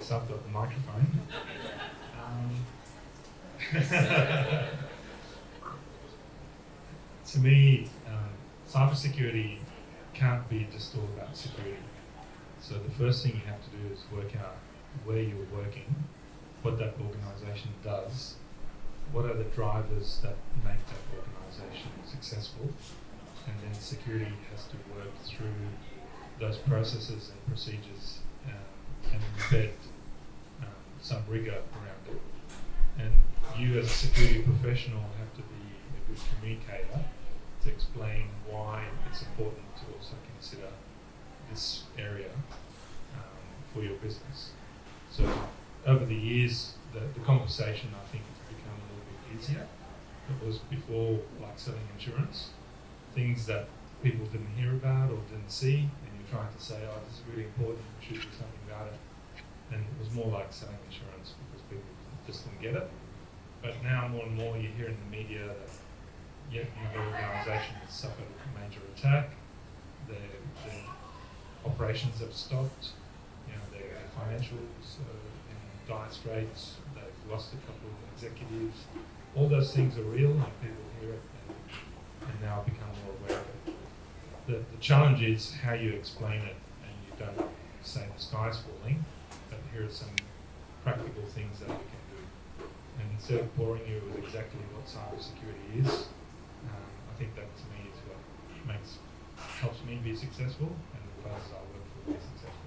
this up, got the microphone. To me, cybersecurity can't be just all about security. So the first thing you have to do is work out where you're working, what that organisation does, what are the drivers that make that organisation successful, and then security has to work through those processes and procedures and embed some rigour around it. And you as a security professional have to be a good communicator to explain why it's important to also consider this area for your business. So over the years, the conversation I think has become a little bit easier. It was before like selling insurance, things that people didn't hear about or didn't see, and you're trying to say, oh, this is really important, we should do something about it. And it was more like selling insurance because people just didn't get it. But now more and more you hear in the media that yet another organisation has suffered a major attack, their operations have stopped, their financials in dire straits, they've lost a couple of executives. All those things are real and people hear it and now become more aware of it. The challenge is how you explain it and you don't say the sky's falling, but here are some practical things that we can do. And instead of boring you with exactly what cybersecurity is, I think that to me is what helps me be successful and the places I work for be successful.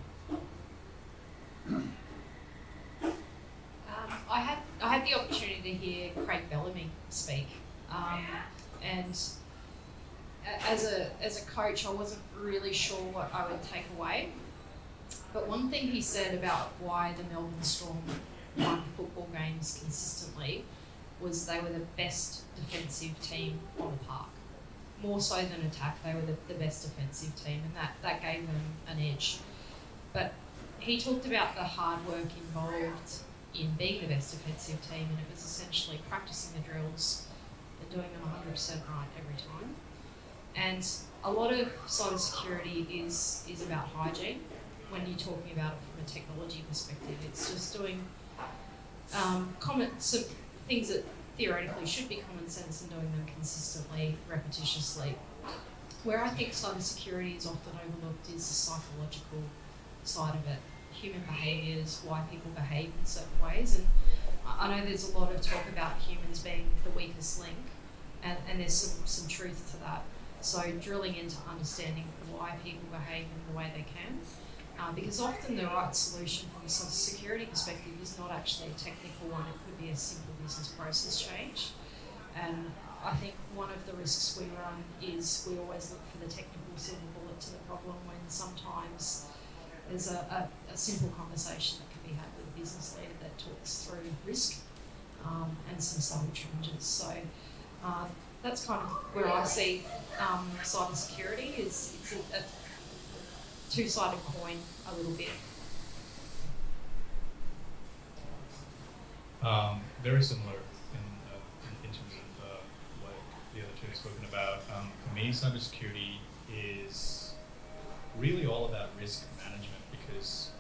I had the opportunity to hear Craig Bellamy speak, and as a coach, I wasn't really sure what I would take away. But one thing he said about why the Melbourne Storm won football games consistently was they were the best defensive team on the park. More so than attack, they were the best defensive team, and that gave them an edge. But he talked about the hard work involved in being the best defensive team, and it was essentially practicing the drills and doing them 100% right every time. And a lot of cybersecurity is about hygiene. When you're talking about it from a technology perspective, it's just doing some things that theoretically should be common sense and doing them consistently, repetitiously. Where I think cybersecurity is often overlooked is the psychological side of it, human behaviours, why people behave in certain ways. And I know there's a lot of talk about humans being the weakest link, and there's some truth to that. So drilling into understanding why people behave in the way they can. Because often the right solution from a security perspective is not actually a technical one, it could be a simple business process change. And I think one of the risks we run is we always look for the technical silver bullet to the problem when sometimes there's a simple conversation that can be had with a business leader that talks through risk and some subtle changes. So that's kind of where I see cybersecurity is it's a two-sided coin a little bit. Very similar in terms of what the other two have spoken about. For me, cybersecurity is really all about risk management because,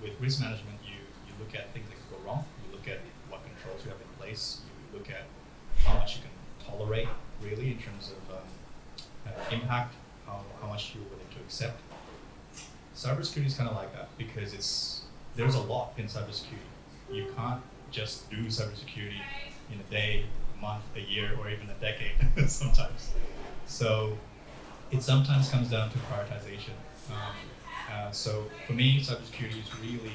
with risk management, you look at things that can go wrong, you look at what controls you have in place, you look at how much you can tolerate, really, in terms of impact, how much you're willing to accept. Cybersecurity is kind of like that because there's a lot in cybersecurity. You can't just do cybersecurity in a day, a month, a year, or even a decade sometimes. So it sometimes comes down to prioritization. So for me, cybersecurity is really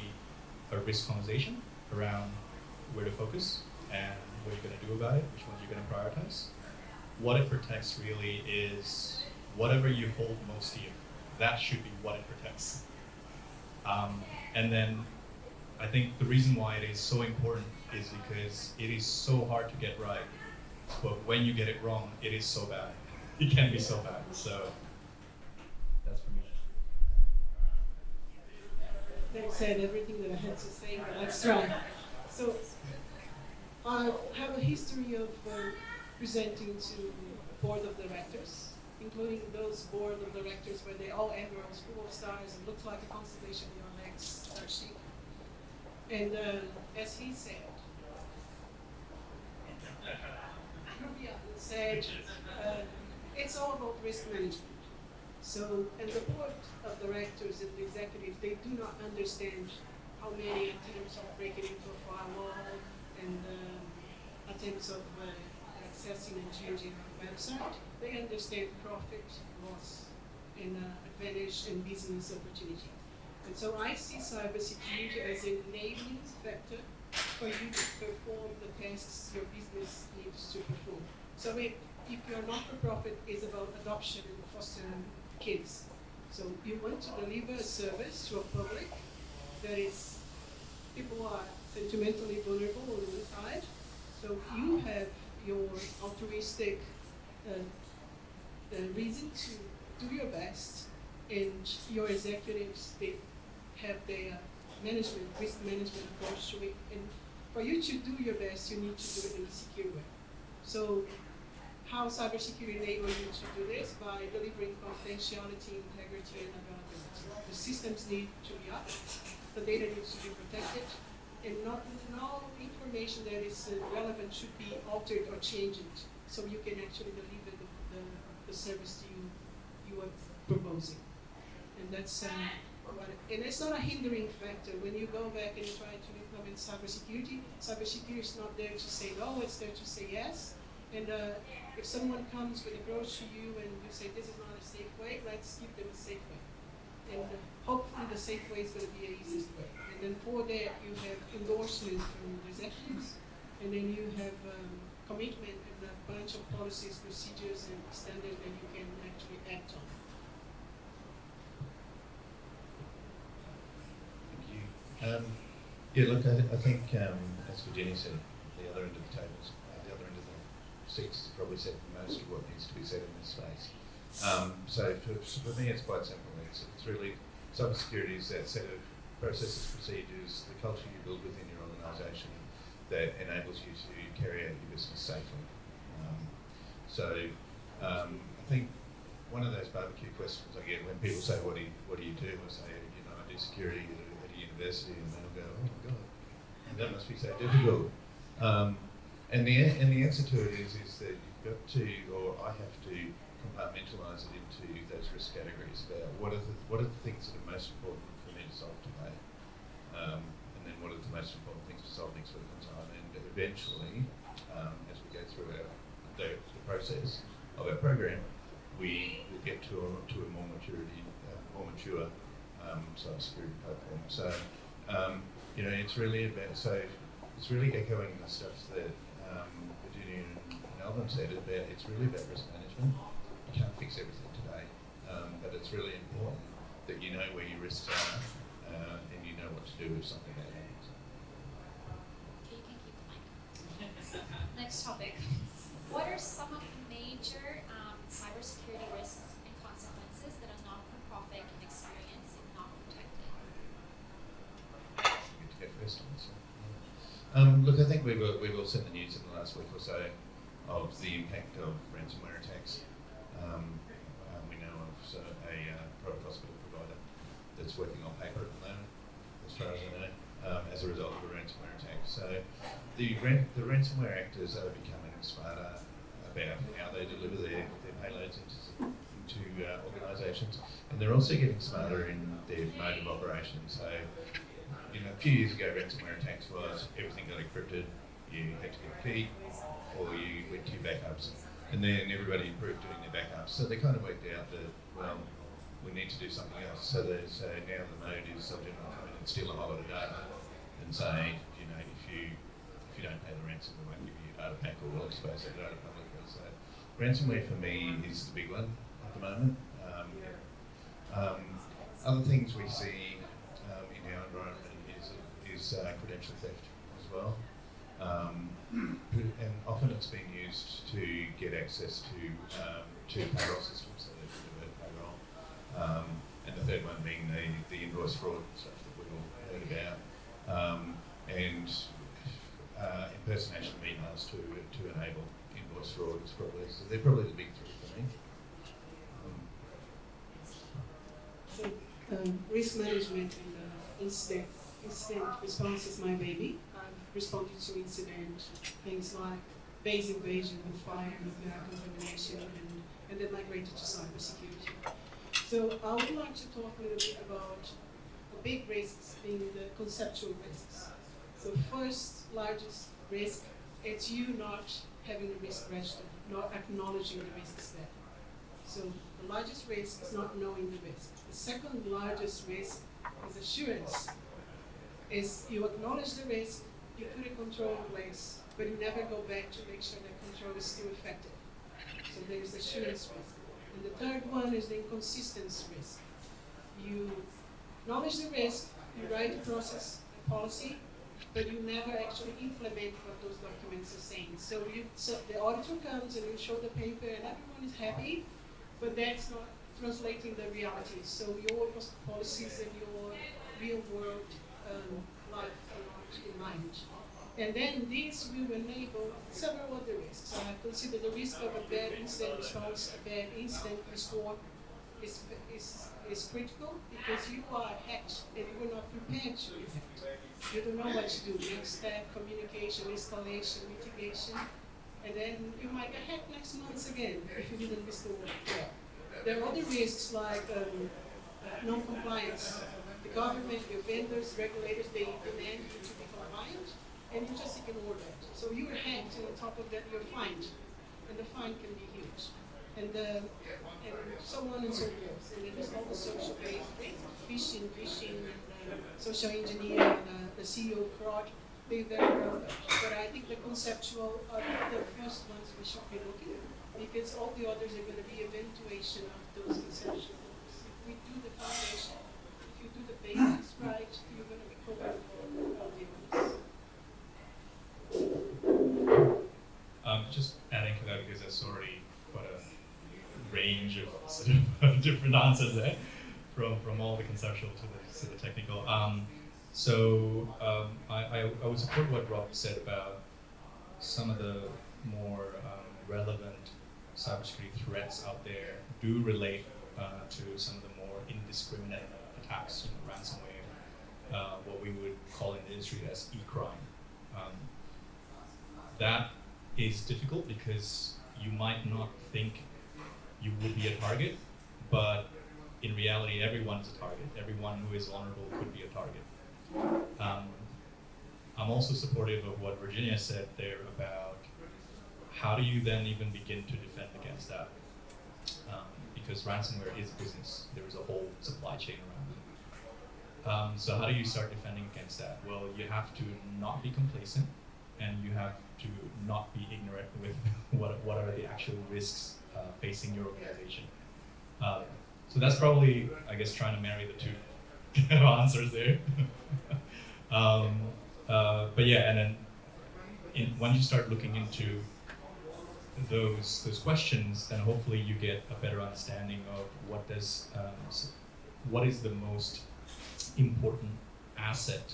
a risk conversation around where to focus and what you're going to do about it, which ones you're going to prioritize. What it protects really is whatever you hold most dear. That should be what it protects. And then I think the reason why it is so important is because it is so hard to get right. But when you get it wrong, it is so bad. It can be so bad. So that's for me. They've said everything that I had to say, but let's try. So I have a history of presenting to board of directors, including those board of directors where they all end rows full of stars and looks like a constellation in your next sheet. And as he said, it's all about risk management. So, and the board of directors and the executive, they do not understand how many attempts of breaking into a firewall and attempts of accessing and changing our website. They understand profit, loss, and advantage and business opportunity. And so I see cybersecurity as an enabling factor for you to perform the tasks your business needs to perform. So if your not-for-profit is about adoption and fostering kids, so you want to deliver a service to a public that is, people are sentimentally vulnerable on one side, so you have your altruistic reason to do your best, and your executives, they have their risk management approach to it, and for you to do your best, you need to do it in a secure way. So how cybersecurity enables you to do this? By delivering confidentiality, integrity, and availability. The systems need to be up, the data needs to be protected, and not all information that is relevant should be altered or changed, so you can actually deliver the service you are proposing. And that's and it's not a hindering factor. When you go back and try to implement cybersecurity is not there to say no, it's there to say yes. And if someone comes with a approach to you and you say this is not a safe way, let's give them a safe way. And hopefully the safe way is going to be the easiest way. And then for that you have endorsement from the executives, and then you have commitment and a bunch of policies, procedures, and standards that you can actually act on. Yeah, look, I think, as Virginia said, the other end of the tables, the other end of the seats probably said most of what needs to be said in this space. So for me, it's quite simple. It's really, cybersecurity is that set of processes, procedures, the culture you build within your organisation that enables you to carry out your business safely. I think one of those barbecue questions I get when people say, what do you do? I say, I do security at a university, and they'll go, oh my God, that must be so difficult. And the answer to it is that you've got to, or I have to compartmentalise it into those risk categories about what are the things that are most important for me to solve today, and then what are the most important things to solve next week on time, and eventually, as we go through the process of our program, we will get to a more mature cybersecurity platform. So, it's really about, it's really echoing the stuff that Virginia and Alvin said about, it's really about risk management. You can't fix everything today, but it's really important that you know where your risks are and you know what to do if something happens. Okay, you can keep the mic. Next topic. What are some of the major cybersecurity risks and consequences that a not-for-profit can experience if not protected? Good to go first on this one. Look, I think we've all seen the news in the last week or so of the impact of ransomware attacks. We know of a private hospital provider that's working on paper at the moment, as far as I know, as a result of a ransomware attack. So the ransomware actors are becoming smarter about how they deliver their payloads into organisations, and they're also getting smarter in their mode of operation. So, a few years ago, ransomware attacks was everything got encrypted, you had to get a key, or you went to your backups, and then everybody improved doing their backups. So they kind of worked out that, well, we need to do something else. So now the mode is something like come in and steal a whole lot of data and say, if you don't pay the ransom, we won't give you your data back, or we'll expose that data publicly. So ransomware for me is the big one at the moment. Other things we see in our environment is credential theft as well. And often it's being used to get access to payroll systems, so they deliver payroll. And the third one being the invoice fraud stuff that we've all heard about, and impersonation of emails to enable invoice fraud is they're probably the big three for me. So risk management and incident incident response is my baby. I've responded to incident things like base invasion with fire, nuclear contamination, and then migrated to cybersecurity. So I would like to talk a little bit about the big risks being the conceptual risks. So first largest risk, it's you not having the risk registered, not acknowledging the risks there. So the largest risk is not knowing the risk. The second largest risk is assurance. Is you acknowledge the risk, you put a control in place, but you never go back to make sure that control is still effective. So there's assurance risk. And the third one is the inconsistency risk. You acknowledge the risk, you write a process, a policy, but you never actually implement what those documents are saying. So the auditor comes and you show the paper and everyone is happy, but that's not translating the reality. So your policies and your real world life are not in mind. And then this will enable several other risks. I consider the risk of a bad incident response, a bad incident restore is critical because you are hacked and you are not prepared to be hacked. You don't know what to do. Next step, communication, escalation, mitigation, and then you might get hacked next month again if you didn't restore well. There are other risks like non-compliance. The government, your vendors, regulators, they demand you to be compliant, and you just ignore that. So you're hacked, and on top of that, you're fined, and the fine can be huge, and so on and so forth. And then there's all the social-based things, phishing, and social engineering, and the CEO fraud. They're very relevant. But I think the conceptual are the first ones we should be looking at, because all the others are going to be eventuation of those conceptual goals. If we do the foundation, if you do the basics right, you're going to be covered for all the others. Just adding to that, because there's already quite a range of sort of different answers there, from all the conceptual to the technical. I would support what Rob said about some of the more relevant cybersecurity threats out there do relate to some of the more indiscriminate attacks, ransomware, what we would call in the industry as e-crime. That is difficult because you might not think you would be a target, but in reality, everyone is a target. Everyone who is vulnerable could be a target. I'm also supportive of what Virginia said there about how do you then even begin to defend against that? Because ransomware is business. There is a whole supply chain around it. So how do you start defending against that? Well, you have to not be complacent, and you have to not be ignorant with what are the actual risks facing your organization. So that's probably, I guess, trying to marry the two answers there. But yeah, and then when you start looking into those questions, then hopefully you get a better understanding of what is the most important asset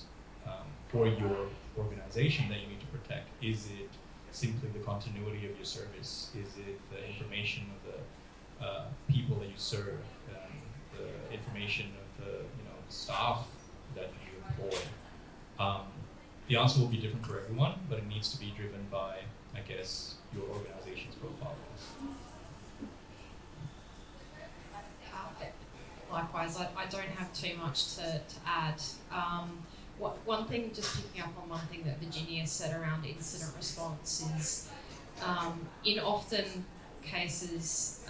for your organization that you need to protect. Is it simply the continuity of your service? Is it the information of the people that you serve, the information of the staff that you employ? The answer will be different for everyone, but it needs to be driven by, I guess, your organization's profile. Likewise, I don't have too much to add. One thing, just picking up on one thing that Virginia said around incident response is, in often cases,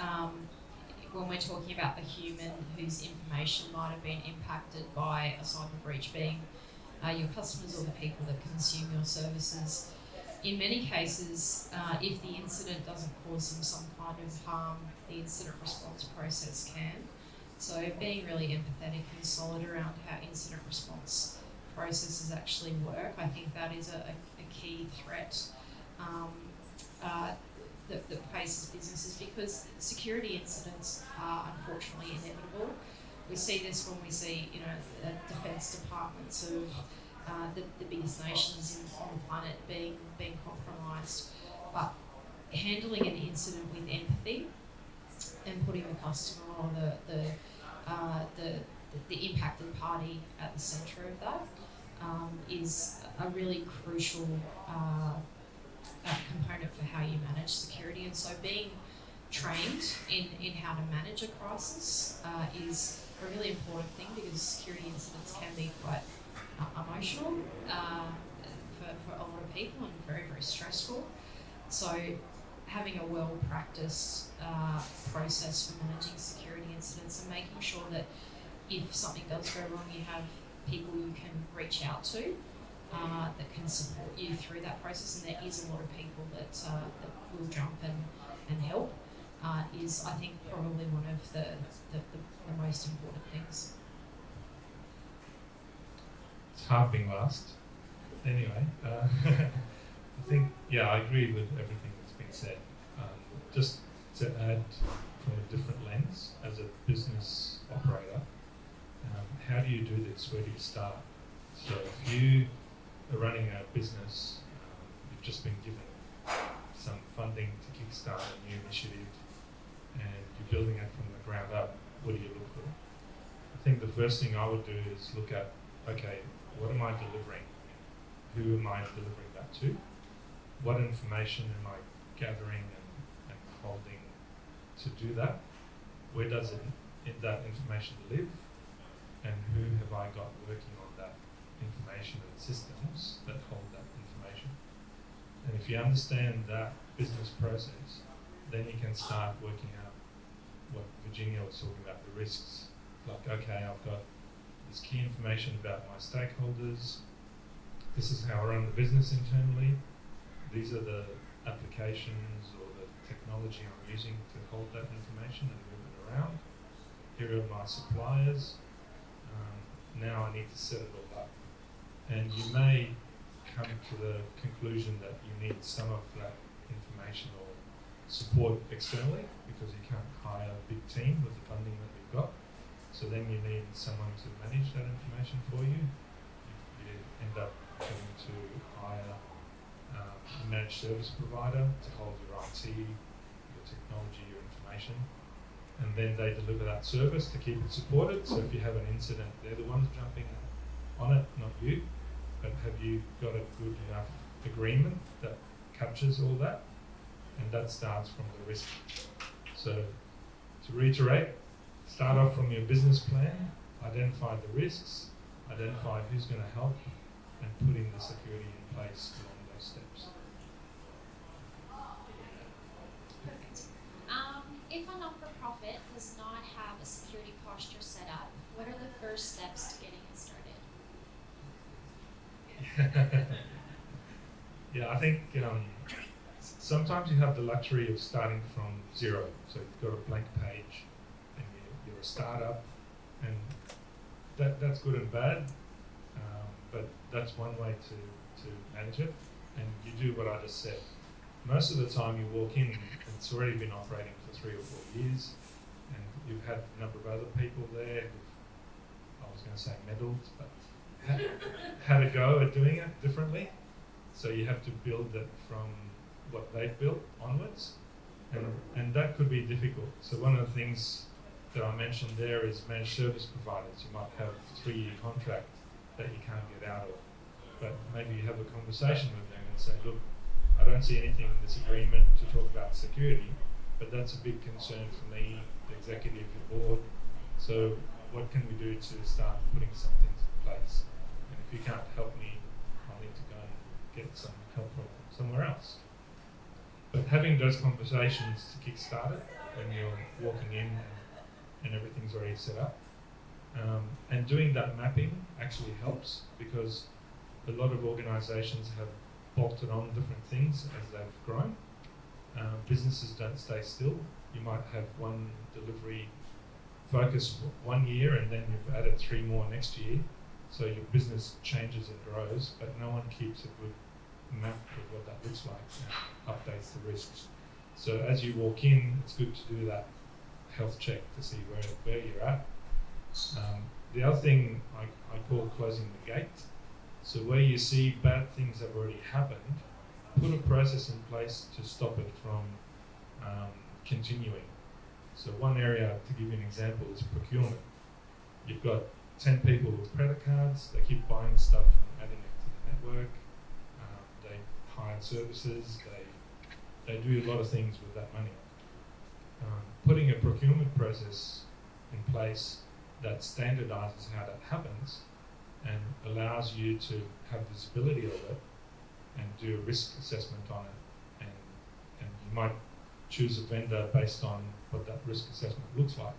when we're talking about the human whose information might have been impacted by a cyber breach, being your customers or the people that consume your services, in many cases, if the incident doesn't cause them some kind of harm, the incident response process can. So being really empathetic and solid around how incident response processes actually work, I think that is a key threat that faces businesses, because security incidents are unfortunately inevitable. We see this when we see, defence departments of the biggest nations on the planet being compromised. But handling an incident with empathy and putting the customer or the impacted party at the centre of that is a really crucial component for how you manage security. And so being trained in how to manage a crisis is a really important thing, because security incidents can be quite emotional for a lot of people and very, very stressful. So having a well-practiced process for managing security incidents and making sure that if something does go wrong, you have people you can reach out to that can support you through that process, and there is a lot of people that will jump and help, is, I think, probably one of the most important things. It's hard being last. Anyway, I think, yeah, I agree with everything that's been said. Just to add from a different lens, as a business operator, how do you do this? Where do you start? So if you are running a business, you've just been given some funding to kickstart a new initiative, and you're building it from the ground up, what do you look for? I think the first thing I would do is look at, okay, what am I delivering? Who am I delivering that to? What information am I gathering and holding to do that? Where does that information live? And who have I got working on that information and systems that hold that information? And if you understand that business process, then you can start working out what Virginia was talking about, the risks. Like, okay, I've got this key information about my stakeholders. This is how I run the business internally. These are the applications or the technology I'm using to hold that information and move it around. Here are my suppliers. Now I need to set it all up. And you may come to the conclusion that you need some of that information or support externally, because you can't hire a big team with the funding that we've got. So then you need someone to manage that information for you. You end up having to hire a managed service provider to hold your IT, your technology, your information. And then they deliver that service to keep it supported. So if you have an incident, they're the ones jumping on it, not you. But have you got a good enough agreement that captures all that? And that starts from the risk. So to reiterate, start off from your business plan, identify the risks, identify who's going to help, and putting the security in place along those steps. Perfect. If a not-for-profit does not have a security posture set up, what are the first steps to getting it started? Yeah, I think sometimes you have the luxury of starting from zero. So you've got a blank page and you're a startup, and that's good and bad, but that's one way to manage it. And you do what I just said. Most of the time you walk in, it's already been operating for 3 or 4 years, and you've had a number of other people there who've, I was going to say meddled, but had a go at doing it differently. So you have to build it from what they've built onwards, and that could be difficult. So one of the things that I mentioned there is managed service providers. You might have a 3-year contract that you can't get out of, but maybe you have a conversation with them and say, look, I don't see anything in this agreement to talk about security, but that's a big concern for me, the executive, the board. So what can we do to start putting some things in place? And if you can't help me, I'll need to go and get some help from somewhere else. But having those conversations to kickstart it when you're walking in and everything's already set up, and doing that mapping actually helps, because a lot of organisations have bolted on different things as they've grown. Businesses don't stay still. You might have one delivery focus 1 year, and then you've added 3 more next year. So your business changes and grows, but no one keeps a good map of what that looks like and updates the risks. So as you walk in, it's good to do that health check to see where you're at. The other thing I call closing the gate. So where you see bad things have already happened, put a process in place to stop it from continuing. So one area, to give you an example, is procurement. You've got 10 people with credit cards, they keep buying stuff from work, they hire services, they do a lot of things with that money. Putting a procurement process in place that standardizes how that happens and allows you to have visibility of it and do a risk assessment on it, and you might choose a vendor based on what that risk assessment looks like.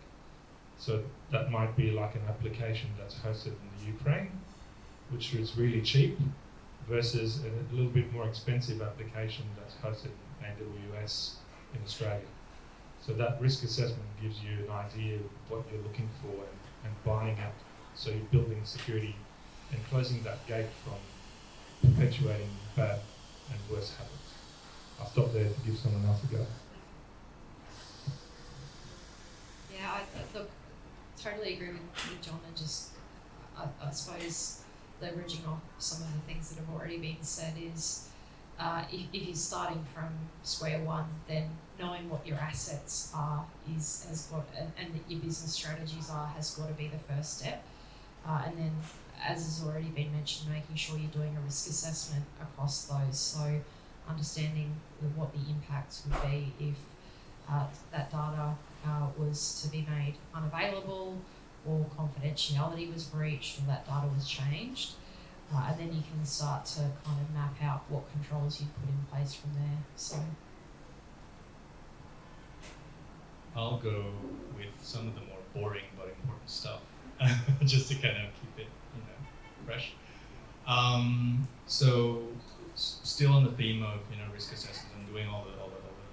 So that might be like an application that's hosted in the Ukraine, which is really cheap, versus a little bit more expensive application that's hosted in AWS in Australia. So that risk assessment gives you an idea of what you're looking for and buying it. So you're building security and closing that gate from perpetuating bad and worse habits. I'll stop there to give someone else a go. Yeah, I look, totally agree with John, and just, I suppose, leveraging off some of the things that have already been said is, if you're starting from square one, then knowing what your assets are and that your business strategies are has got to be the first step. And then, as has already been mentioned, making sure you're doing a risk assessment across those. So understanding what the impacts would be if that data was to be made unavailable, or confidentiality was breached, or that data was changed. And then you can start to kind of map out what controls you put in place from there. So I'll go with some of the more boring but important stuff, just to kind of keep it, fresh. So still on the theme of risk assessment and doing all the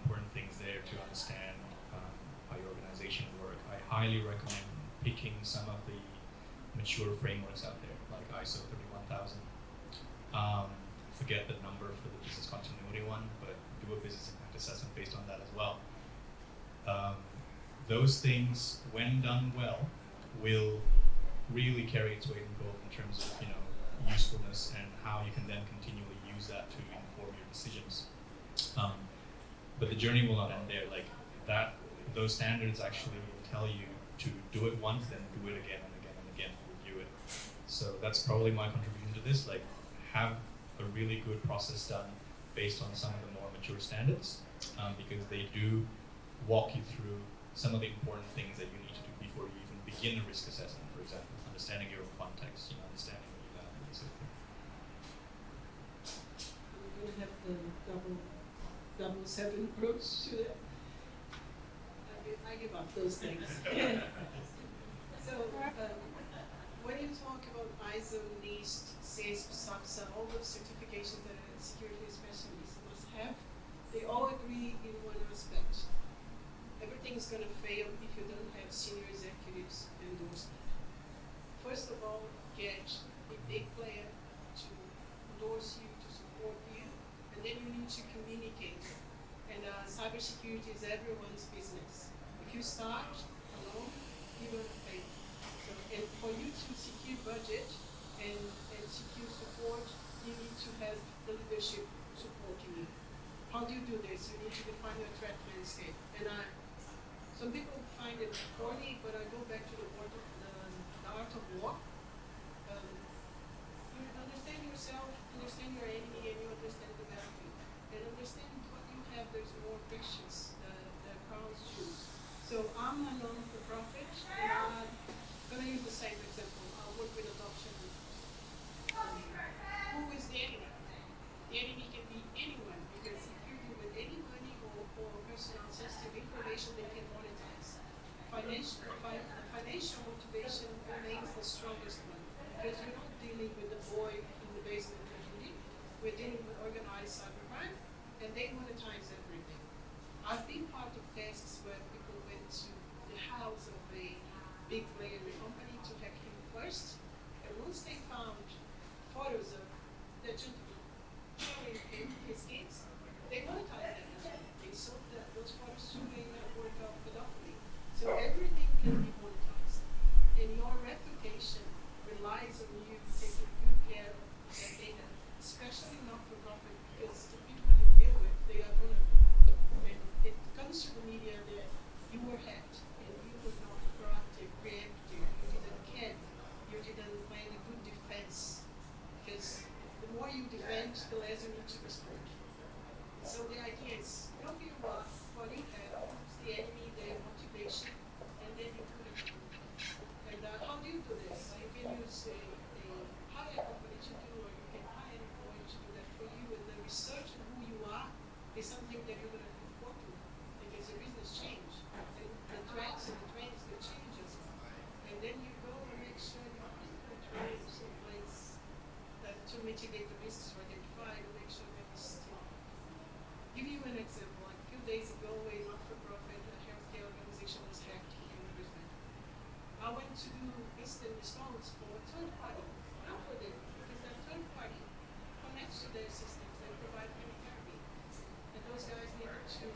important things there to understand how your organization work. I highly recommend picking some of the mature frameworks out there, like ISO 31000. Forget the number for the business continuity one, but do a business impact assessment based on that as well. Those things, when done well, will really carry its weight in gold in terms of usefulness and how you can then continually use that to inform your decisions. But the journey will not end there. Like that, those standards actually will tell you to do it once, then do it again and again and again, review it. So that's probably my contribution to this. Like, have a really good process done based on some of the more mature standards, because they do walk you through some of the important things that you need to do before you even begin a risk assessment. For example, understanding your own context, understanding what you have, and so forth. We're going to have the double seven approach to that. I give up those things. So when you talk about ISO, NIST, CISP, SAPSA, all those certifications that a security specialist must have, they all agree in one aspect. Everything is going to fail if you don't have senior executives endorse it. First of all, get a big player to endorse you, to support you, and then you need to communicate. And cybersecurity is everyone's business. If you start alone, you're going to fail. So, and for you to secure budget and secure support, you need to have the leadership supporting you. How do you do this? You need to define your threat landscape. And some people find it corny, but I go back to the art of war. You understand yourself, understand your enemy, and you understand the battlefield. And understand what you have, there's more questions that crowds choose. So I'm a non-for-profit, and I'm going to use the same example. I work with adoption. Who is the enemy? The enemy can be anyone, because if you deal with any money or personal sensitive information, they can monetize. Financial motivation remains the strongest one, because we're not dealing with the boy in the basement community. We're dealing with organized cybercrime, and they monetize everything. I've been part of tasks where people went to the house of a big player in the company to hack him first, and once they found photos of the gentleman showing him his kids, they monetized them as well. They sold those photos to a network of pedophilia. So everything can be monetized, and your reputation relies on you taking good care of that data, especially not for profit, because the people you deal with, they are vulnerable. And it comes to the media that you were hacked and you were not proactive, reactive, you didn't care, you didn't plan a good defense, because the more you defend, the less you need to respond. So the idea is, don't be what you have, it's the enemy, their motivation, and then you put it through. And how do you do this? You can use a hire company to do, or you can hire an employee to do that for you. And the research on who you are is something that you're going to report to, because the business change, and the trends they change as well. And then you go and make sure you put controls in place that to mitigate the risks or identify to make sure that it's still. Give you an example. Like a few days ago, a not-for-profit healthcare organization was hacked in Brisbane. I went to do instant response for a third party, not for them, because that third party connects to their systems. They provide chemotherapy. And those guys needed to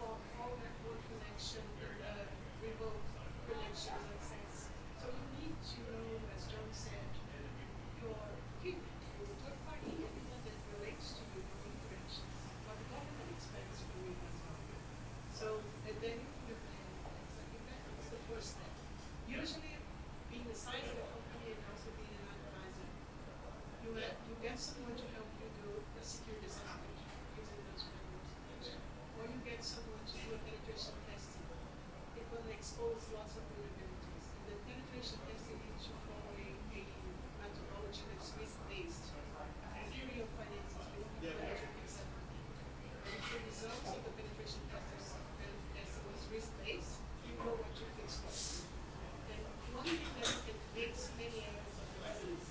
block all network connection and revoke connections and access. So you need to know, as John said, your people, your third party, everyone that relates to you, your interactions, what the government expects from you as well. So, and then you put a plan in place. I think that is the first step. Usually, being the size of a company and also being an advertiser, you get someone to help you do a security assessment using those frameworks. Or you get someone to do a penetration testing. It will expose lots of vulnerabilities. And the penetration testing needs to follow a methodology that's risk-based. Theory of finances, we don't have money to fix everything. But if the results of the penetration testing was risk-based, you know what to fix first. And one thing that you can fix many areas of the business.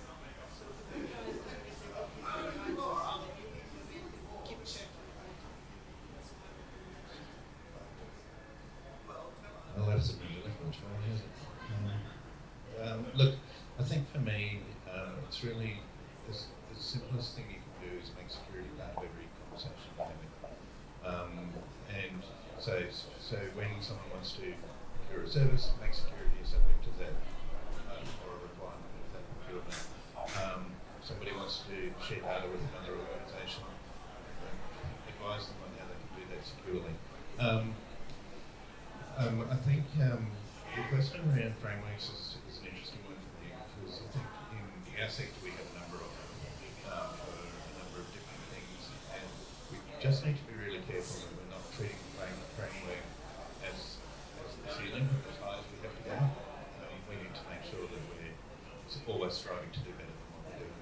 So for you guys that if they go through the advisors, then you can keep checking. That's my recommendation. Well, that's a really different one, isn't it? Look, I think for me, it's really the simplest thing you can do is make security part of every conversation you're having. And so when someone wants to procure a service, make security a subject to that, or a requirement of that procurement. Somebody wants to share data with another organisation, advise them on how they can do that securely. I think the question around frameworks is an interesting one for me, because I think in our sector we have a number of them for a number of different things, and we just need to be really careful that we're not treating the framework as the ceiling, as high as we have to go. We need to make sure that we're always striving to do better than what we're doing.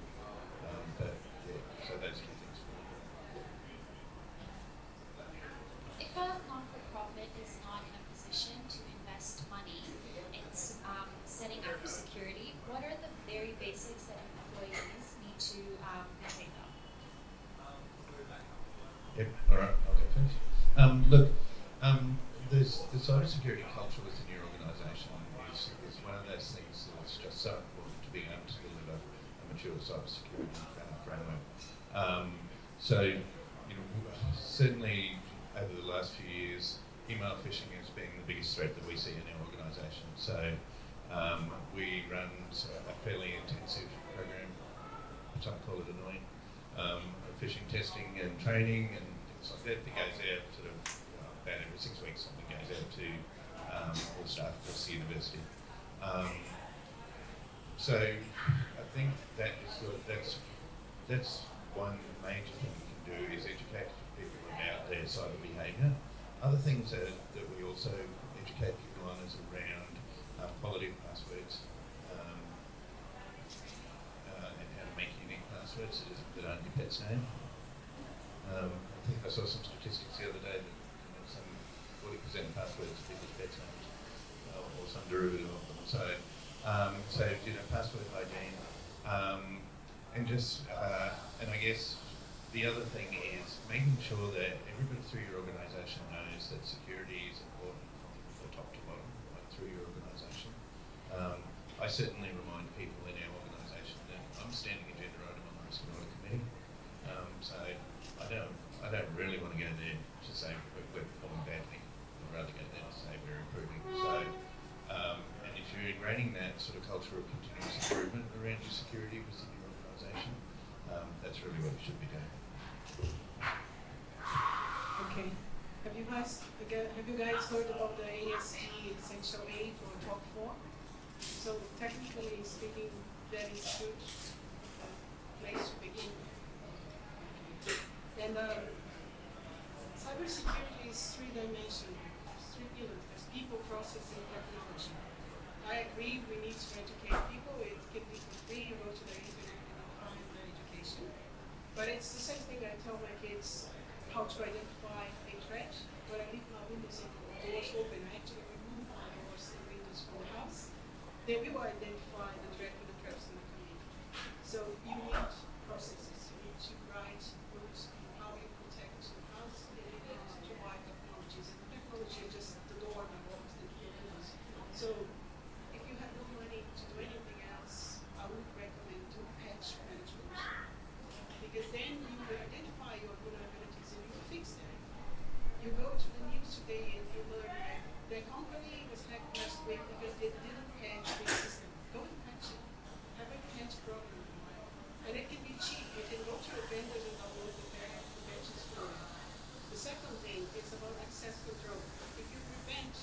So those two things. If a non-for-profit is not in a position to invest money in setting up security, what are the very basics that employees need to be trained on? Yep. All right. I'll go first. Look, the cybersecurity culture within your organisation is one of those things that's just so important to being able to deliver a mature cybersecurity framework. Certainly over the last few years, email phishing has been the biggest threat that we see in our organisation. So we run a fairly intensive program, some call it annoying, of phishing testing and training and things like that goes out sort of about every 6 weeks. Something goes out to all staff across the university. So I think that's one major thing we can do is educate people about their cyber behaviour. Other things that we also educate people on is around quality of passwords and how to make unique passwords that aren't your pet's name. I think I saw some statistics the other day that some 40% of passwords are people's pets' names or some derivative of them. So password hygiene, and I guess the other thing is making sure that everybody through your organisation knows that security is important from top to bottom, right through your organisation. I certainly remind people in our organisation that I'm a standing agenda item on the risk and audit committee. So I don't really want to go there to say we're performing badly. I'd rather go there to say we're improving. So, and if you're ingraining that sort of culture of continuous improvement around your security within your organisation, that's really what you should be doing. Okay. Have you guys heard about the ASD Essential 8 or Top 4? So technically speaking, that is good place to begin. these three dimensions, three pillars. There's people, process, and technology. I agree we need to educate people. It can be for free. You go to the internet and find the education. But it's the same thing I tell my kids how to identify a threat. When I leave my windows and doors open, I actually remove my doors and windows from the house. Then we will identify the threat with the traps in the community. So you need processes. You need to write rules on how you protect your house, and you need to buy technologies. And technology is just the door that opens the windows. So if you have no money to do anything else, I would recommend do patch management. Because then you will identify your vulnerabilities and you will fix them. You go to the news today and you learn that the company was hacked last week because they didn't patch the system. Go and patch it. Have a patch program. And it can be cheap. You can go to your vendors and download the patches for you. The second thing is about access control. If you prevent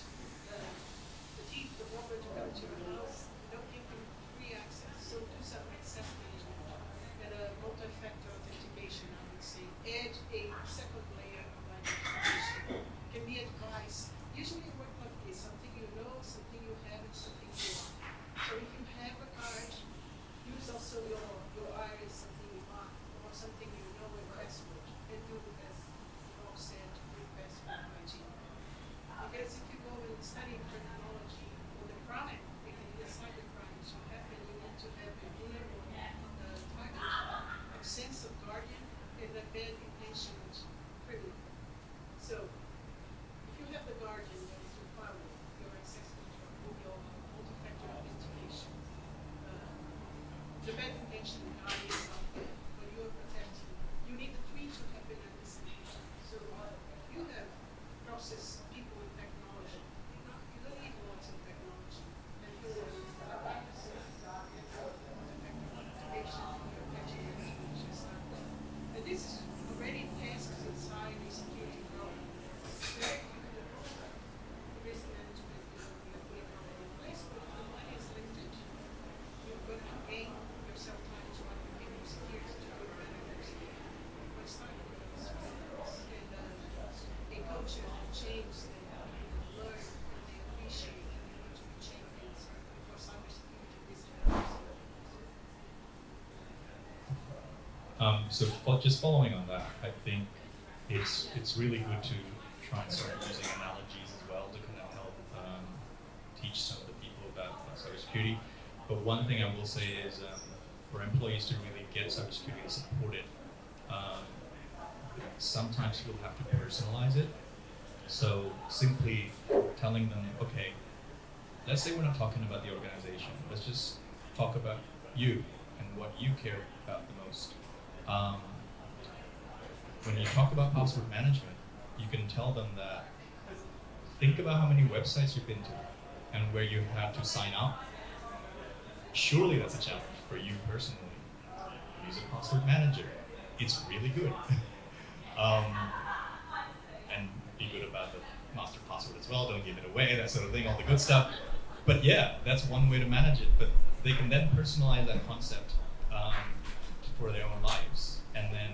the thief, the robber to come to your house, don't give them free access. So do some access management and a multi-factor authentication, I would say. Add a second layer of identification. Can be advice. Usually work like this, something you know, something you have, and something you want. So if you have a card, use also your iris, something you want, or something you know and password, and do as Rob said, with password hygiene. Because if you go and study technology for the crime, it can be a cyber crime to happen, you need to have a vulnerable target, a sense of guardian, and a bad intentioned criminal. So if you have the guardian that is your firewall, your access control, your multi-factor authentication, the bad intention guy is out there, but you are protecting. You need the three to happen at the same time. So if you have process, people, and technology, you don't need lots of technology. And you will and this is already tasks inside the security program. Very quickly, the risk management is putting in place, but the money is limited. You're going to gain yourself time to run your people security to go managers. But start with those factors. And a culture that changes and learn and they appreciate and they want to be champions for cybersecurity risk management. Just following on that, I think it's really good to try and start using analogies as well to kind of help teach some of the people about cybersecurity. But one thing I will say is for employees to really get cybersecurity supported, sometimes you'll have to personalize it. So simply telling them, okay, let's say we're not talking about the organization. Let's just talk about you and what you care about the most. When you talk about password management, you can tell them that think about how many websites you've been to and where you had to sign up. Surely that's a challenge for you personally. Use a password manager. It's really good. And be good about the master password as well. Don't give it away, that sort of thing, all the good stuff. But yeah, that's one way to manage it. But they can then personalize that concept for their own lives. And then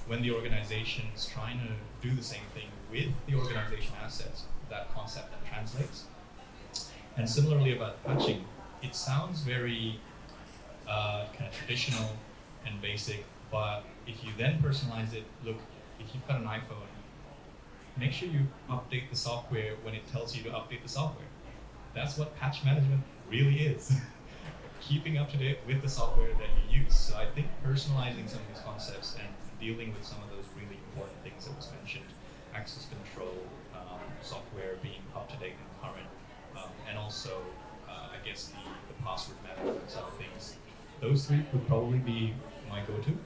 when the organization is trying to do the same thing with the organization assets, that concept that translates. And similarly about patching, it sounds very kind of traditional and basic, but if you then personalize it, look, if you've got an iPhone, make sure you update the software when it tells you to update the software. That's what patch management really is. Keeping up to date with the software that you use. So I think personalizing some of these concepts and dealing with some of those really important things that was mentioned, access control, software being up to date and current, and also, I guess, the password management side of things. Those three would probably be my go-to.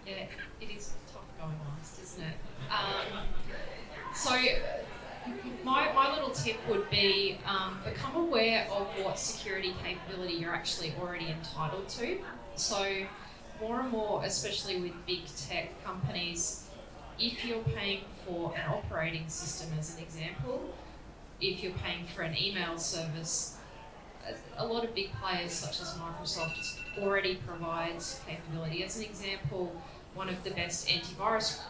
Yeah, it is tough going honest, isn't it? So my little tip would be become aware of what security capability you're actually already entitled to. So more and more, especially with big tech companies, if you're paying for an operating system as an example, if you're paying for an email service, a lot of big players such as Microsoft already provides capability. As an example, one of the best antivirus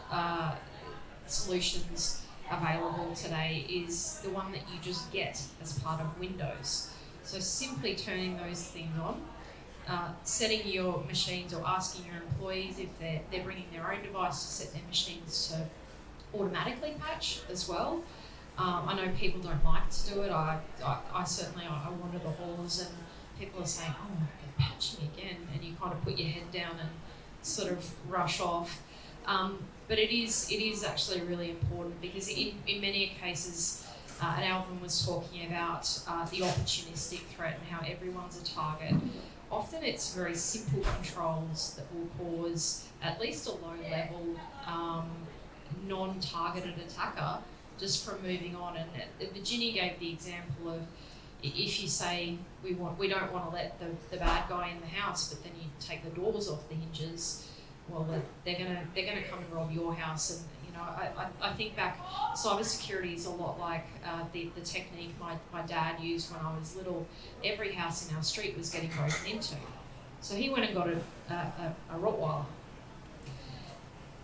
solutions available today is the one that you just get as part of Windows. So simply turning those things on, setting your machines or asking your employees if they're bringing their own device to set their machines to automatically patch as well. I know people don't like to do it. I certainly wander the halls and people are saying, oh, they're patching again, and you kind of put your head down and sort of rush off. But it is actually really important because in many cases, and Alvin was talking about the opportunistic threat and how everyone's a target. Often it's very simple controls that will cause at least a low-level, non-targeted attacker just from moving on. And Virginia gave the example of if you say we don't want to let the bad guy in the house, but then you take the doors off the hinges. Well, they're gonna come and rob your house, and I think back, cybersecurity is a lot like the technique my dad used when I was little. Every house in our street was getting broken into, so he went and got a Rottweiler.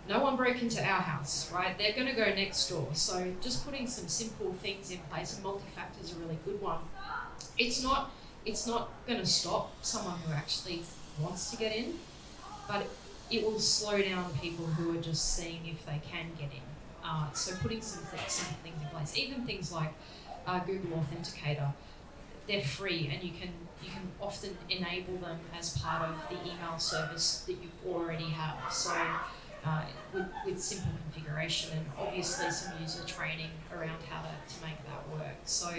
No one broke into our house, right? They're going to go next door. So just putting some simple things in place, and multi-factor is a really good one. It's not going to stop someone who actually wants to get in, but it will slow down people who are just seeing if they can get in. So putting some simple things in place, even things like Google Authenticator, they're free, and you can often enable them as part of the email service that you already have. So with simple configuration and obviously some user training around how to make that work. So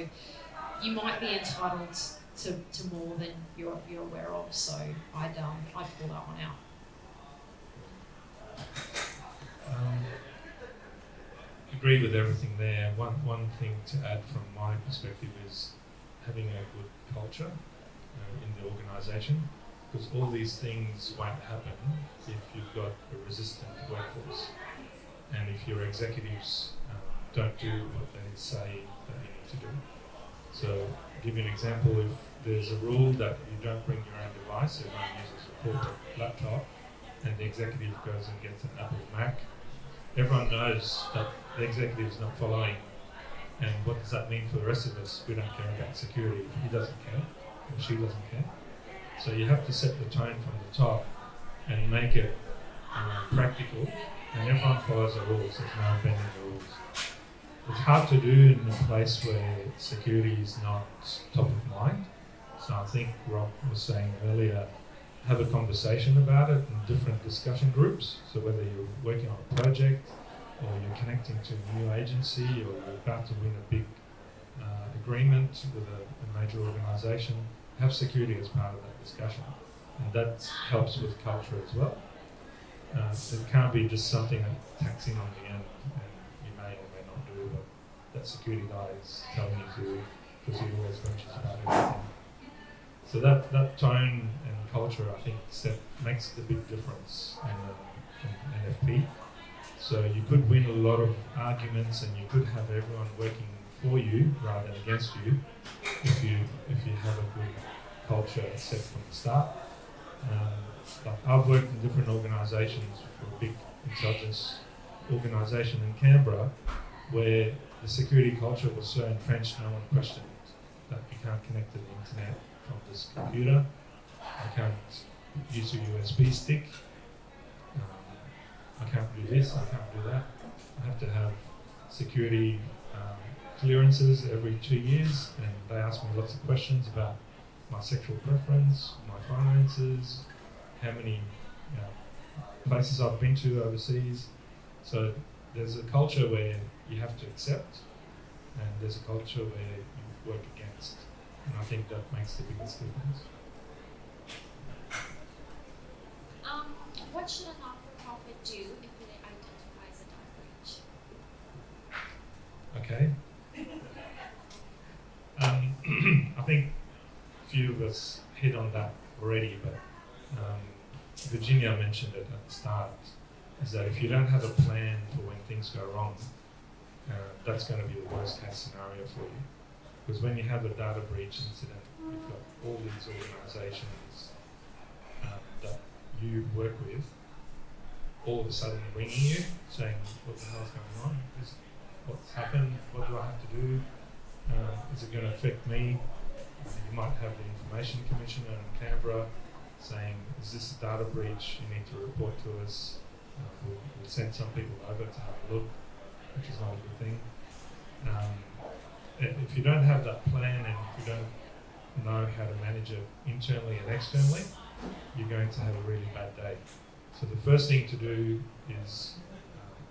you might be entitled to more than you're aware of. So I'd pull that one out. Agree with everything there. One thing to add from my perspective is having a good culture in the organisation, because all these things won't happen if you've got a resistant workforce, and if your executives don't do what they say that you need to do. So, I'll give you an example. If there's a rule that you don't bring your own device, everyone uses a corporate laptop, and the executive goes and gets an Apple Mac, everyone knows that the executive's not following. And what does that mean for the rest of us? We don't care about security. He doesn't care, or she doesn't care. So you have to set the tone from the top and make it practical, and everyone follows the rules. There's no bending the rules. It's hard to do in a place where security is not top of mind. So I think Rob was saying earlier, have a conversation about it in different discussion groups. So whether you're working on a project, or you're connecting to a new agency, or you're about to win a big agreement with a major organisation, have security as part of that discussion. And that helps with culture as well. It can't be just something that tacks in on the end, and you may or may not do what that security guy is telling you to do, because he always mentions about everything. So that tone and culture, I think, makes the big difference in NFP. So you could win a lot of arguments, and you could have everyone working for you rather than against you if you have a good culture set from the start. Like I've worked in different organisations for a big intelligence organisation in Canberra, where the security culture was so entrenched, no one questioned that you can't connect to the internet from this computer. I can't use a USB stick. I can't do this, I can't do that. I have to have security clearances every 2 years, and they ask me lots of questions about my sexual preference, my finances, how many places I've been to overseas. So there's a culture where you have to accept, and there's a culture where you work against. And I think that makes the biggest difference. What should a not-for-profit do if it identifies a data breach? Okay. I think a few of us hit on that already, but Virginia mentioned it at the start, is that if you don't have a plan for when things go wrong, that's going to be the worst case scenario for you. Because when you have a data breach incident, you've got all these organisations that you work with, all of a sudden ringing you saying, what the hell's going on? What's happened? What do I have to do? Is it going to affect me? You might have the Information Commissioner in Canberra saying, is this a data breach? You need to report to us. We'll send some people over to have a look, which is not a good thing. If you don't have that plan and if you don't know how to manage it internally and externally, you're going to have a really bad day. So the first thing to do is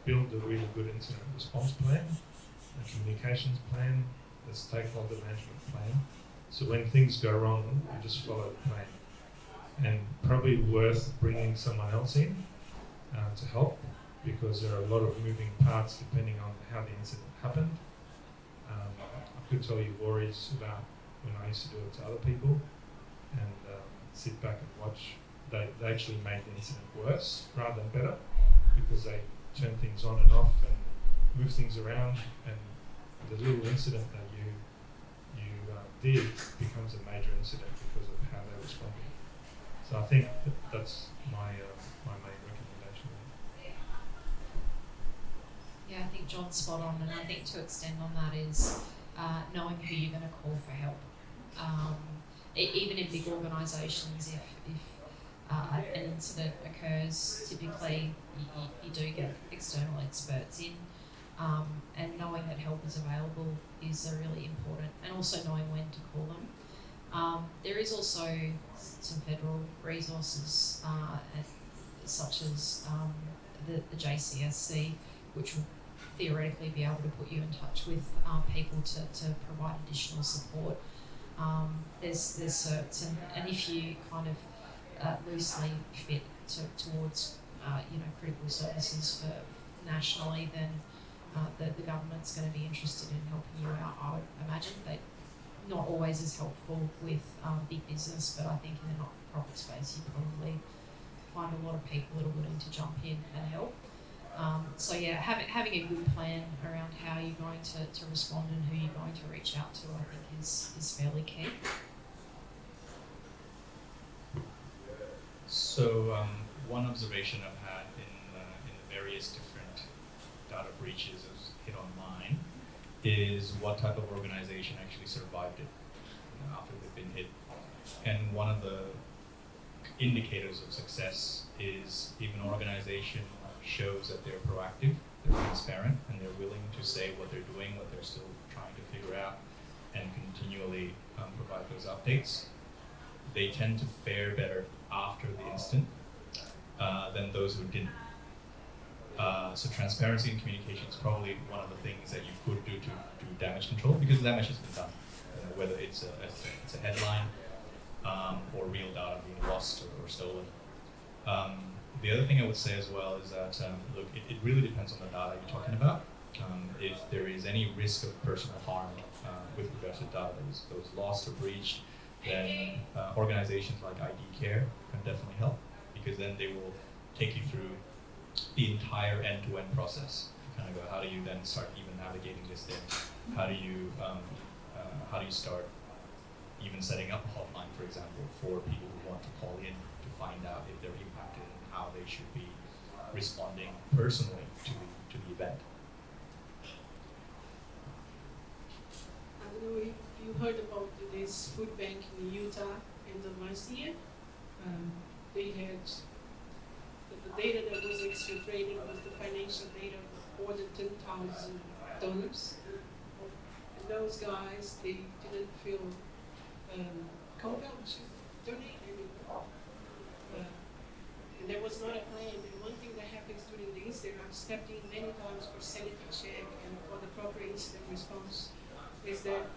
build a really good incident response plan, a communications plan, a stakeholder management plan. So when things go wrong, you just follow the plan. And probably worth bringing someone else in to help, because there are a lot of moving parts depending on how the incident happened. I could tell you worries about when I used to do it to other people and sit back and watch. They actually made the incident worse rather than better, because they turn things on and off and move things around, and the little incident that you did becomes a major incident because of how they responded. So I think that's my main recommendation. Yeah, I think John's spot on, and I think to extend on that is knowing who you're going to call for help. Even in big organisations, if an incident occurs, typically you do get external experts in, and knowing that help is available is really important, and also knowing when to call them. There is also some federal resources such as the JCSC, which will theoretically be able to put you in touch with people to provide additional support. There's certs, and if you kind of loosely fit towards critical services for nationally, then the government's going to be interested in helping you out. I would imagine they not always as helpful with big business, but I think in the not-for-profit space you probably find a lot of people that are willing to jump in and help. So yeah, having a good plan around how you're going to respond and who you're going to reach out to, I think is fairly key. So one observation I've had in the various different data breaches as hit on mine is what type of organization actually survived it after they've been hit. And one of the indicators of success is if an organization shows that they're proactive, they're transparent, and they're willing to say what they're doing, what they're still trying to figure out, and continually provide those updates. They tend to fare better after the incident than those who didn't. So transparency and communication is probably one of the things that you could do to do damage control, because the damage has been done. Whether it's a headline or real data being lost or stolen. The other thing I would say as well is that look, it really depends on the data you're talking about. If there is any risk of personal harm with regards to data that was lost or breached, then organizations like ID Care can definitely help, because then they will take you through the entire end-to-end process. You kind of go, how do you then start even navigating this thing? How do you start even setting up a hotline, for example, for people who want to call in to find out if they're impacted and how they should be responding personally to the event. I don't know if you heard about this food bank in Utah end of last year. They had the data that was exfiltrated was the financial data of more than 10,000 donors. And those guys, they didn't feel compelled to donate anymore. And there was not a plan. And one thing that happens during the incident, I've stepped in many times for sanity check and for the proper incident response, is that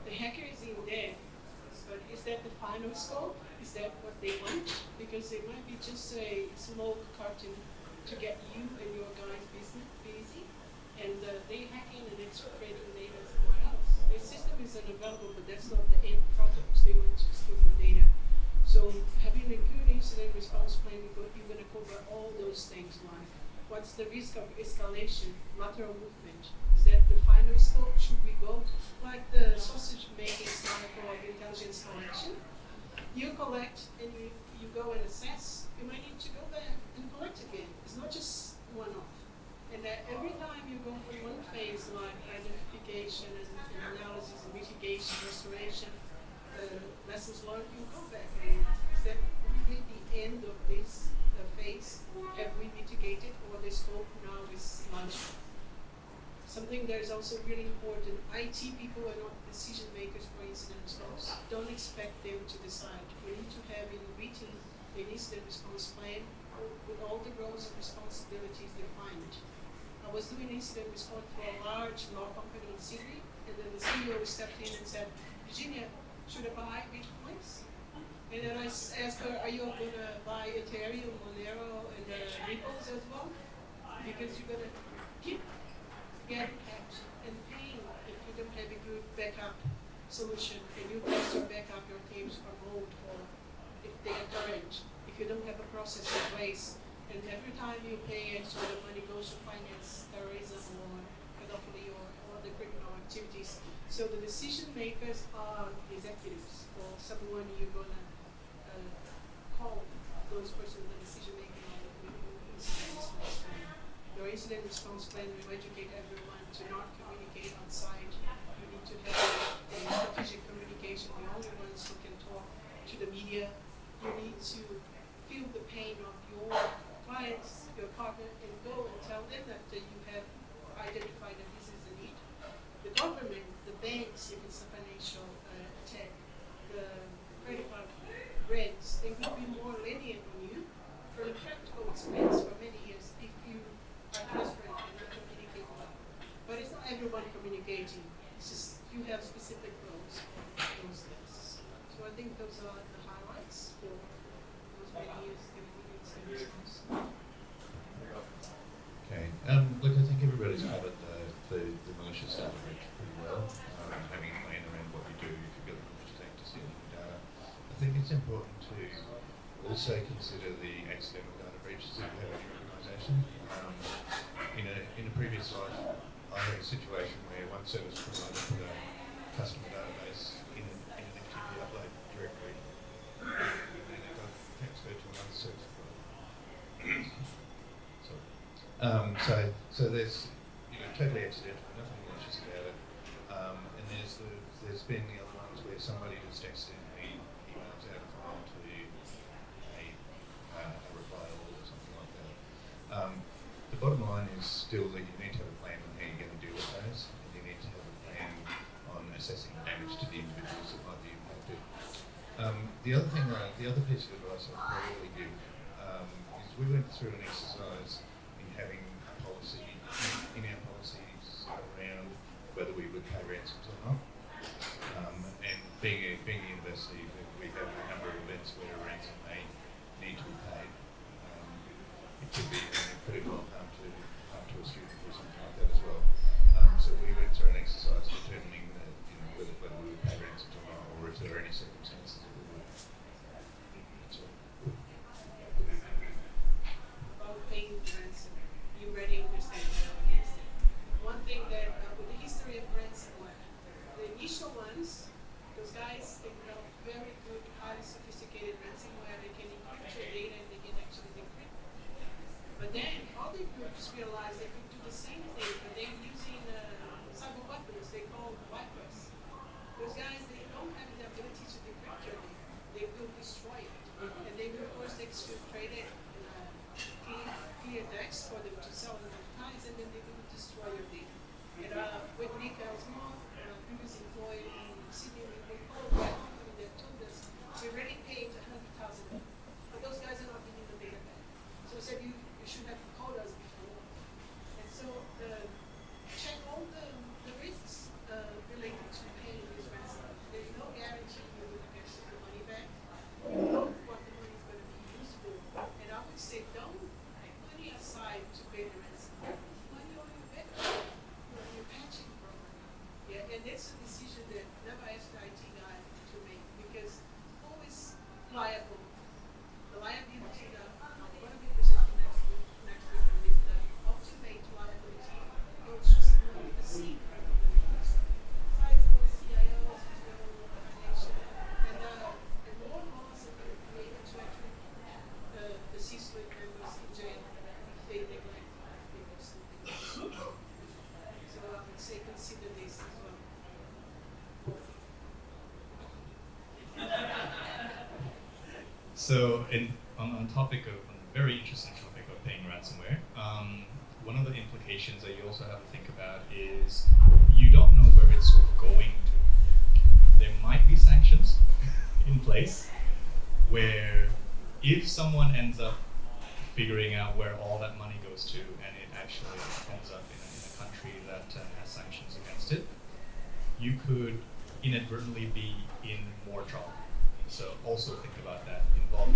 the hacker is in there, but is that the final scope? Is that what they want? Because it might be just a smoke curtain to get you and your guys busy, and they hacking and exfiltrating data somewhere else. The system is unavailable, but that's not the end product. They want to steal your data. So having a good incident response plan, you're going to cover all those things, like what's the risk of escalation, lateral movement. Is that the final scope? Should we go like the sausage making cycle of intelligence collection? You collect and you go and assess, you might need to go back and collect again. It's not just one-off. And that every time you go from one phase like identification and analysis and mitigation, restoration, lessons learned, you go back and is that really the end of this phase? Have we mitigated, or the scope now is larger? Something that is also really important, IT people are not decision makers for incident response. Don't expect them to decide. We need to have in written an incident response plan with all the roles and responsibilities defined. I was doing incident response for a large law company in Sydney, and then the CEO stepped in and said, Virginia, should I buy Bitcoins? And then I asked her, are you going to buy Ethereum, Monero, and Ripples as well? Because you're going to keep getting hacked and paying if you don't have a good backup solution, and you best your backup your teams from old for if they are current, if you don't have a process in place, and every time you pay extra, the money goes to finance terrorism or pedophilia or other criminal activities. So the decision makers are executives or someone you're gonna call those persons the decision making on the incident response plan. Your incident response plan will educate everyone to not communicate on site. You need to have a strategic communication, the only ones who can talk to the media. You need to feel the pain of your clients, your partner, and go and tell them that you have identified that this is a need. The government, the banks, if it's a financial attack, the credit card brands, they will be more lenient on you for the practical expense for many years if you are transparent and not communicate well. But it's not everyone communicating. It's just you have specific roles for those things. So I think those are the highlights for those many years in response. Okay. Look, I think everybody's covered the malicious data breach pretty well. Having a plan around what you do if you've got the malicious act to steal your data. I think it's important to also consider the accidental data breaches that you have in your organisation. In a previous life, I had a situation where one service provider put a customer database in an FTP upload directory, and then it got transferred to another service provider. So there's totally accidental, nothing malicious about it. And there's been the other ones where somebody just accidentally emails out a file to a reply all or something like that. The bottom line is still that you need to have a plan on how you're going to deal with those, and you need to have a plan on assessing damage to the individuals that might be impacted. The other piece of advice I'd probably give is we went through an exercise in having a policy in our policies around whether we would pay ransoms or not. And being a university, we have a number of events where a ransom may need to be paid. It could be pretty well harm to a student or something like that as well. So we went through an exercise determining that, whether we would pay ransoms or not, or if there are any circumstances that we would. That's all. About paying the ransom, you already understand how against it. One thing that with the history of ransomware, the initial ones, those guys, they developed very good, highly sophisticated ransomware. They can encrypt your data and they can actually decrypt. But then other groups realized they could do the same thing, but they're using cyber weapons they call vipers. Those guys, they don't have the ability to decrypt your data. They will destroy it. And they will first exfiltrate it in clear decks for them to sell them times, and then they will destroy your data. And with Nick Elsmore, previous employee in Sydney, we called that company that told us we already paid $100,000, but those guys are not giving the data back. So we said you should have called us before. And so check all the risks related to paying this ransom. There's no guarantee you will get the money back. You don't So, on a very interesting topic of paying ransomware, one of the implications that you also have to think about is you don't know where it's going to. There might be sanctions in place where if someone ends up figuring out where all that money goes to and it actually ends up in a country that has sanctions against it, you could inadvertently be in more trouble. So also think about that involving